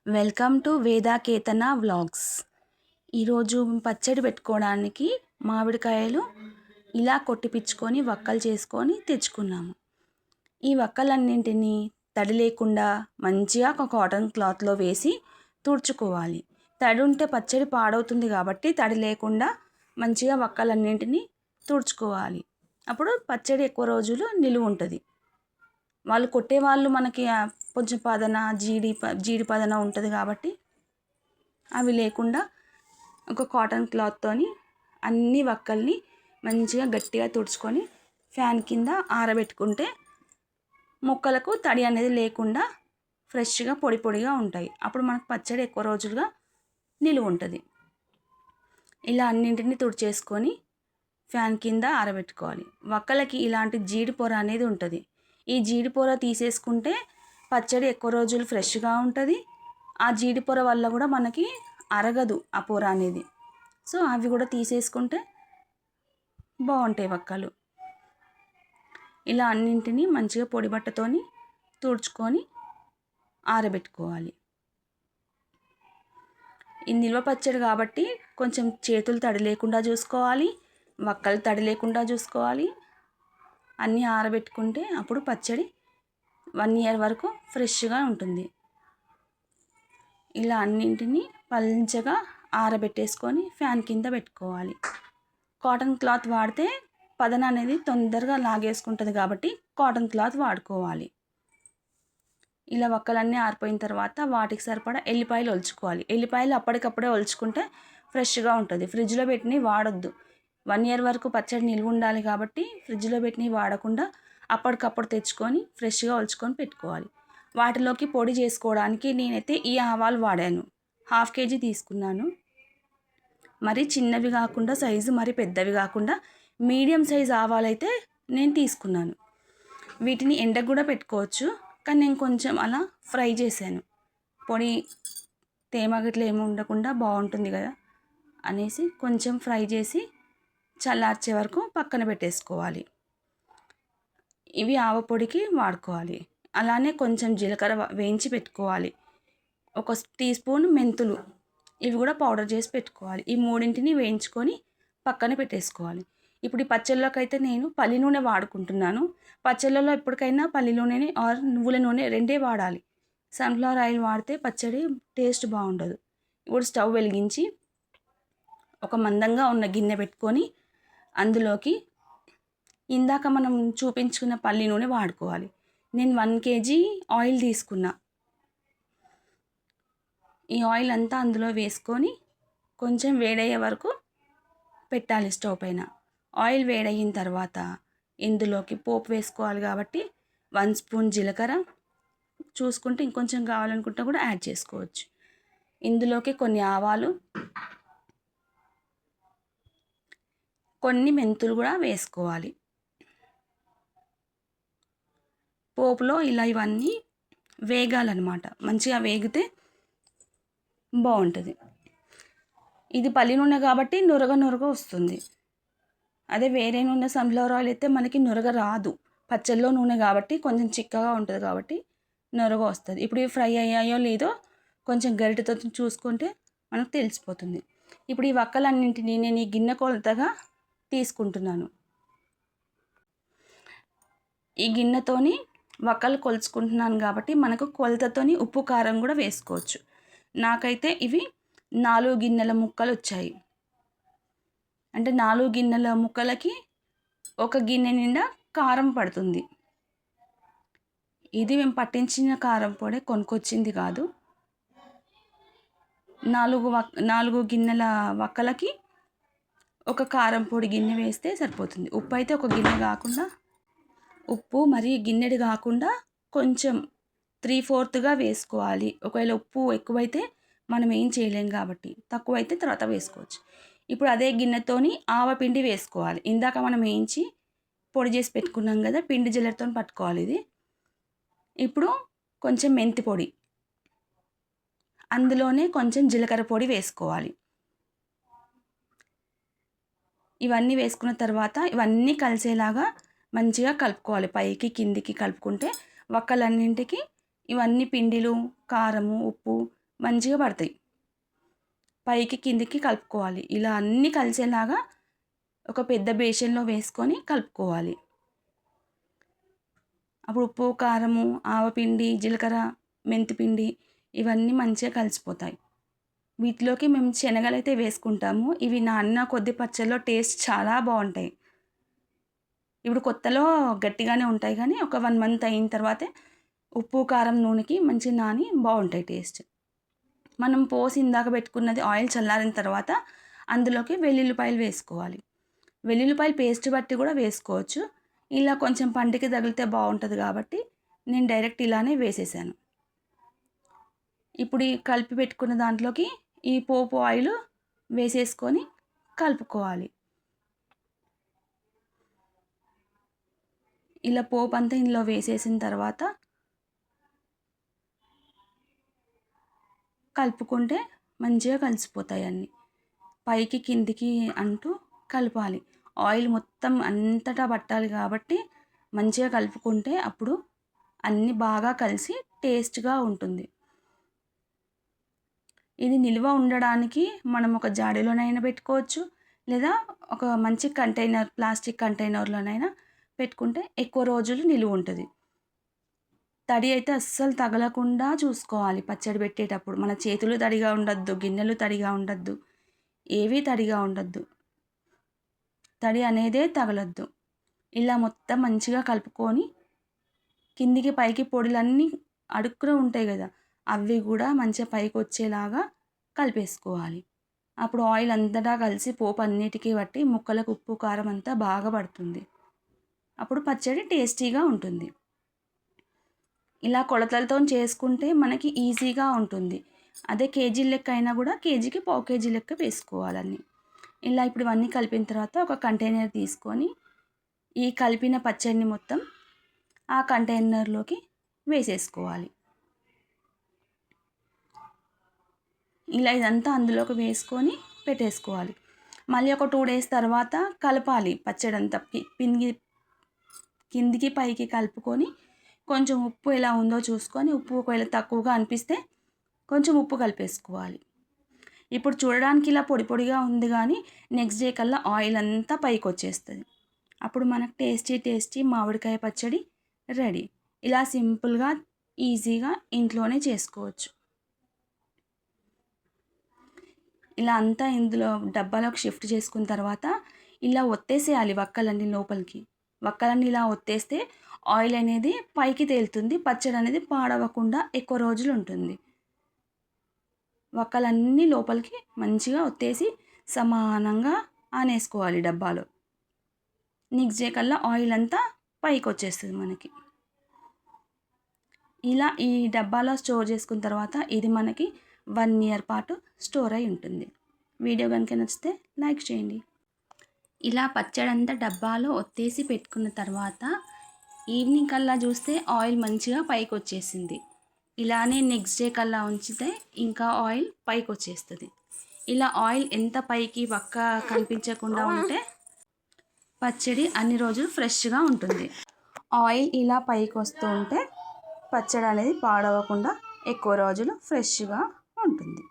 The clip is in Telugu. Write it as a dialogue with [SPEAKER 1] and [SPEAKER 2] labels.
[SPEAKER 1] Welcome to వేదాకేతన vlogs. ఈరోజు పచ్చడి పెట్టుకోవడానికి మామిడికాయలు ఇలా కొట్టిపించుకొని వక్కలు చేసుకొని తెచ్చుకున్నాము. ఈ వక్కలన్నింటినీ తడి లేకుండా మంచిగా ఒక కాటన్ క్లాత్లో వేసి తుడుచుకోవాలి. తడి ఉంటే పచ్చడి పాడవుతుంది కాబట్టి తడి లేకుండా మంచిగా వక్కలన్నింటినీ తుడుచుకోవాలి. అప్పుడు పచ్చడి ఎక్కువ రోజులు నిలువ ఉంటుంది. వాళ్ళు కొట్టేవాళ్ళు మనకి కొంచెం పదన జీడి పదన ఉంటుంది కాబట్టి అవి లేకుండా ఒక కాటన్ క్లాత్తోని అన్ని వక్కల్ని మంచిగా గట్టిగా తుడుచుకొని ఫ్యాన్ కింద ఆరబెట్టుకుంటే ముక్కలకు తడి అనేది లేకుండా ఫ్రెష్గా పొడి పొడిగా ఉంటాయి. అప్పుడు మనకు పచ్చడి ఎక్కువ రోజులుగా నిలువ ఉంటుంది. ఇలా అన్నింటినీ తుడిచేసుకొని ఫ్యాన్ కింద ఆరబెట్టుకోవాలి. వక్కలకి ఇలాంటి జీడిపొర అనేది ఉంటుంది. ఈ జీడిపొర తీసేసుకుంటే పచ్చడి ఎక్కువ రోజులు ఫ్రెష్గా ఉంటుంది. ఆ జీడిపొర వల్ల కూడా మనకి అరగదు ఆ పొర అనేది. సో అవి కూడా తీసేసుకుంటే బాగుంటాయి వక్కలు. ఇలా అన్నింటినీ మంచిగా పొడి బట్టతోని తుడుచుకొని ఆరబెట్టుకోవాలి. ఈ నిల్వ పచ్చడి కాబట్టి కొంచెం చేతులు తడి లేకుండా చూసుకోవాలి, వక్కలు తడి లేకుండా చూసుకోవాలి. అన్నీ ఆరబెట్టుకుంటే అప్పుడు పచ్చడి 1 year వరకు ఫ్రెష్గా ఉంటుంది. ఇలా అన్నింటినీ పల్చగా ఆరబెట్టేసుకొని ఫ్యాన్ కింద పెట్టుకోవాలి. కాటన్ క్లాత్ వాడితే పదన అనేది తొందరగా లాగేసుకుంటుంది కాబట్టి కాటన్ క్లాత్ వాడుకోవాలి. ఇలా వక్కలన్నీ ఆరిపోయిన తర్వాత వాటికి సరిపడా ఎల్లిపాయలు ఒలుచుకోవాలి. ఎల్లిపాయలు అప్పటికప్పుడే ఒలుచుకుంటే ఫ్రెష్గా ఉంటుంది. ఫ్రిడ్జ్లో పెట్టినవి వాడొద్దు. 1 year వరకు పచ్చడి నిల్వ ఉండాలి కాబట్టి ఫ్రిడ్జ్లో పెట్టినవి వాడకుండా అప్పటికప్పుడు తెచ్చుకొని ఫ్రెష్గా ఒలుచుకొని పెట్టుకోవాలి. వాటిలోకి పొడి చేసుకోవడానికి నేనైతే ఈ ఆవాలు వాడాను. 1/2 kg తీసుకున్నాను. మరి చిన్నవి కాకుండా సైజు మరి పెద్దవి కాకుండా మీడియం సైజు ఆవాలైతే నేను తీసుకున్నాను. వీటిని ఎండకు కూడా పెట్టుకోవచ్చు, కానీ నేను కొంచెం అలా ఫ్రై చేశాను. పొడి తేమ గిట్ల ఏమి ఉండకుండా బాగుంటుంది కదా అనేసి కొంచెం ఫ్రై చేసి చల్లార్చే వరకు పక్కన పెట్టేసుకోవాలి. ఇవి ఆవ పొడికి వాడుకోవాలి. అలానే కొంచెం జీలకర్ర వేయించి పెట్టుకోవాలి. 1 టీ స్పూన్ మెంతులు, ఇవి కూడా పౌడర్ చేసి పెట్టుకోవాలి. ఈ మూడింటిని వేయించుకొని పక్కన పెట్టేసుకోవాలి. ఇప్పుడు ఈ పచ్చళ్ళలోకి అయితే నేను పల్లి నూనె వాడుకుంటున్నాను. పచ్చళ్ళలో ఎప్పటికైనా పల్లి నూనెని ఆర్ నువ్వుల నూనె రెండే వాడాలి. సన్ఫ్లవర్ ఆయిల్ వాడితే పచ్చడి టేస్ట్ బాగుండదు. ఇప్పుడు స్టవ్ వెలిగించి ఒక మందంగా ఉన్న గిన్నె పెట్టుకొని అందులోకి ఇందాక మనం చూపించుకున్న పల్లి నూనె వాడుకోవాలి. నేను 1 kg ఆయిల్ తీసుకున్నా. ఈ ఆయిల్ అంతా అందులో వేసుకొని కొంచెం వేడయ్యే వరకు పెట్టాలి స్టవ్ పైన. ఆయిల్ వేడయిన తర్వాత ఇందులోకి పోపు వేసుకోవాలి కాబట్టి 1 స్పూన్ జీలకర్ర, చూసుకుంటే ఇంకొంచెం కావాలనుకుంటే కూడా యాడ్ చేసుకోవచ్చు. ఇందులోకి కొన్ని ఆవాలు, కొన్ని మెంతులు కూడా వేసుకోవాలి. పోపులో ఇలా ఇవన్నీ వేగాలన్నమాట. మంచిగా వేగితే బాగుంటుంది. ఇది పల్లి నూనె కాబట్టి నురగ నురగ వస్తుంది. అదే వేరే నూనె సన్ఫ్లవర్ ఆయిల్ అయితే మనకి నురగ రాదు. పచ్చళ్ళలో నూనె కాబట్టి కొంచెం చిక్కగా ఉంటుంది కాబట్టి నురగ వస్తుంది. ఇప్పుడు ఇవి ఫ్రై అయ్యాయో లేదో కొంచెం గరిటెతో చూసుకుంటే మనకు తెలిసిపోతుంది. ఇప్పుడు ఈ వక్కలన్నింటినీ నేను ఈ గిన్నె కొలతగా తీసుకుంటున్నాను. ఈ గిన్నెతోని వక్కలు కొలుచుకుంటున్నాను కాబట్టి మనకు కొలతతోని ఉప్పు కారం కూడా వేసుకోవచ్చు. నాకైతే ఇవి 4 గిన్నెల ముక్కలు వచ్చాయి. అంటే 4 గిన్నెల ముక్కలకి 1 గిన్నె నిండా కారం పడుతుంది. ఇది మేము పట్టించిన కారం పొడి, కొనుక్కొచ్చింది కాదు. 4 గిన్నెల వక్కలకి 1 కారం పొడి గిన్నె వేస్తే సరిపోతుంది. ఉప్పు అయితే 1 గిన్నె కాకుండా ఉప్పు మరి గిన్నెడు కాకుండా కొంచెం 3/4గా వేసుకోవాలి. ఒకవేళ ఉప్పు ఎక్కువైతే మనం ఏం చేయలేం కాబట్టి తక్కువైతే తర్వాత వేసుకోవచ్చు. ఇప్పుడు అదే గిన్నెతోని ఆవపిండి వేసుకోవాలి. ఇందాక మనం వేయించి పొడి చేసి పెట్టుకున్నాం కదా, పిండి జల్లెడతో పట్టుకోవాలి. ఇది ఇప్పుడు కొంచెం మెంతి పొడి, అందులోనే కొంచెం జీలకర్ర పొడి వేసుకోవాలి. ఇవన్నీ వేసుకున్న తర్వాత ఇవన్నీ కలిసేలాగా మంచిగా కలుపుకోవాలి. పైకి కిందికి కలుపుకుంటే వక్కలన్నింటికి ఇవన్నీ పిండిలు, కారము, ఉప్పు మంచిగా పడతాయి. పైకి కిందికి కలుపుకోవాలి. ఇలా అన్నీ కలిసేలాగా ఒక పెద్ద బేషన్లో వేసుకొని కలుపుకోవాలి. అప్పుడు ఉప్పు, కారము, ఆవపిండి, జీలకర్ర, మెంతిపిండి ఇవన్నీ మంచిగా కలిసిపోతాయి. వీటిలోకి మేము శనగలు అయితే వేసుకుంటాము. ఇవి నానిన కొద్ది పచ్చళ్ళలో టేస్ట్ చాలా బాగుంటాయి. ఇప్పుడు కొత్తలో గట్టిగానే ఉంటాయి కానీ ఒక 1 మంత్ అయిన తర్వాతే ఉప్పు, కారం, నూనెకి మంచి నాని బాగుంటాయి టేస్ట్. మనం పోసి ఇందాక పెట్టుకున్నది ఆయిల్ చల్లారిన తర్వాత అందులోకి వెల్లుల్లిపాయలు వేసుకోవాలి. వెల్లుల్లిపాయలు పేస్ట్ బట్టి కూడా వేసుకోవచ్చు. ఇలా కొంచెం పంటికి తగిలితే బాగుంటుంది కాబట్టి నేను డైరెక్ట్ ఇలానే వేసేసాను. ఇప్పుడు ఈ కలిపి పెట్టుకున్న దాంట్లోకి ఈ పోపు ఆయిల్ వేసేసుకొని కలుపుకోవాలి. ఇలా పోపు అంతా ఇందులో వేసేసిన తర్వాత కలుపుకుంటే మంచిగా కలిసిపోతాయి అన్నీ. పైకి కిందికి అంటూ కలపాలి. ఆయిల్ మొత్తం అంతటా పట్టాలి కాబట్టి మంచిగా కలుపుకుంటే అప్పుడు అన్నీ బాగా కలిసి టేస్ట్గా ఉంటుంది. ఇది నిల్వ ఉండడానికి మనం ఒక జాడీలోనైనా పెట్టుకోవచ్చు, లేదా ఒక మంచి కంటైనర్, ప్లాస్టిక్ కంటైనర్లోనైనా పెట్టుకుంటే ఎక్కువ రోజులు నిలువ ఉంటుంది. తడి అయితే అస్సలు తగలకుండా చూసుకోవాలి పచ్చడి పెట్టేటప్పుడు. మన చేతులు తడిగా ఉండద్దు, గిన్నెలు తడిగా ఉండద్దు, ఏవీ తడిగా ఉండద్దు. తడి అనేదే తగలద్దు. ఇలా మొత్తం మంచిగా కలుపుకొని కిందికి పైకి పొడులన్నీ అడుక్కునే ఉంటాయి కదా, అవి కూడా మంచిగా పైకి వచ్చేలాగా కలిపేసుకోవాలి. అప్పుడు ఆయిల్ అంతటా కలిసి పోపు అన్నిటికీ పట్టి ముక్కలకు ఉప్పు, కారం అంతా బాగా పడుతుంది. అప్పుడు పచ్చడి టేస్టీగా ఉంటుంది. ఇలా కొలతలతో చేసుకుంటే మనకి ఈజీగా ఉంటుంది. అదే కేజీ లెక్క అయినా కూడా కేజీకి పావు కేజీ లెక్క వేసుకోవాలన్నీ. ఇలా ఇప్పుడు ఇవన్నీ కలిపిన తర్వాత ఒక కంటైనర్ తీసుకొని ఈ కలిపిన పచ్చడిని మొత్తం ఆ కంటైనర్లోకి వేసేసుకోవాలి. ఇలా ఇదంతా అందులోకి వేసుకొని పెట్టేసుకోవాలి. మళ్ళీ ఒక 2 days తర్వాత కలపాలి పచ్చడి అంతా. కిందికి పైకి కలుపుకొని కొంచెం ఉప్పు ఎలా ఉందో చూసుకొని, ఉప్పు ఒకవేళ తక్కువగా అనిపిస్తే కొంచెం ఉప్పు కలిపేసుకోవాలి. ఇప్పుడు చూడడానికి ఇలా పొడి పొడిగా ఉంది కానీ నెక్స్ట్ డే కల్లా ఆయిల్ అంతా పైకి వచ్చేస్తుంది. అప్పుడు మనకు టేస్టీ మామిడికాయ పచ్చడి రెడీ. ఇలా సింపుల్గా ఈజీగా ఇంట్లోనే చేసుకోవచ్చు. ఇలా అంతా ఇందులో డబ్బాలోకి షిఫ్ట్ చేసుకున్న తర్వాత ఇలా ఒత్తేసేయాలి వక్కలన్నీ లోపలికి. వక్కలన్నీ ఇలా ఒత్తేస్తే ఆయిల్ అనేది పైకి తేలుతుంది. పచ్చడి అనేది పాడవకుండా ఎక్కువ రోజులు ఉంటుంది. వక్కలన్నీ లోపలికి మంచిగా ఒత్తేసి సమానంగా ఆనేసుకోవాలి డబ్బాలో. నెక్స్ట్ డే కల్లా ఆయిల్ అంతా పైకి వచ్చేస్తుంది మనకి. ఇలా ఈ డబ్బాలో స్టోర్ చేసుకున్న తర్వాత ఇది మనకి 1 year పాటు స్టోర్ అయి ఉంటుంది. వీడియో కనుక నచ్చితే లైక్ చేయండి. ఇలా పచ్చడి అంతా డబ్బాలో ఒత్తేసి పెట్టుకున్న తర్వాత ఈవినింగ్ కల్లా చూస్తే ఆయిల్ మంచిగా పైకి వచ్చేసింది. ఇలానే నెక్స్ట్ డే కల్లా ఉంచితే ఇంకా ఆయిల్ పైకి వచ్చేస్తుంది. ఇలా ఆయిల్ ఎంత పైకి వక్క కనిపించకుండా ఉంటే పచ్చడి అన్ని రోజులు ఫ్రెష్గా ఉంటుంది. ఆయిల్ ఇలా పైకి వస్తూ ఉంటే పచ్చడి అనేది పాడవకుండా ఎక్కువ రోజులు ఫ్రెష్గా ఉంటుంది.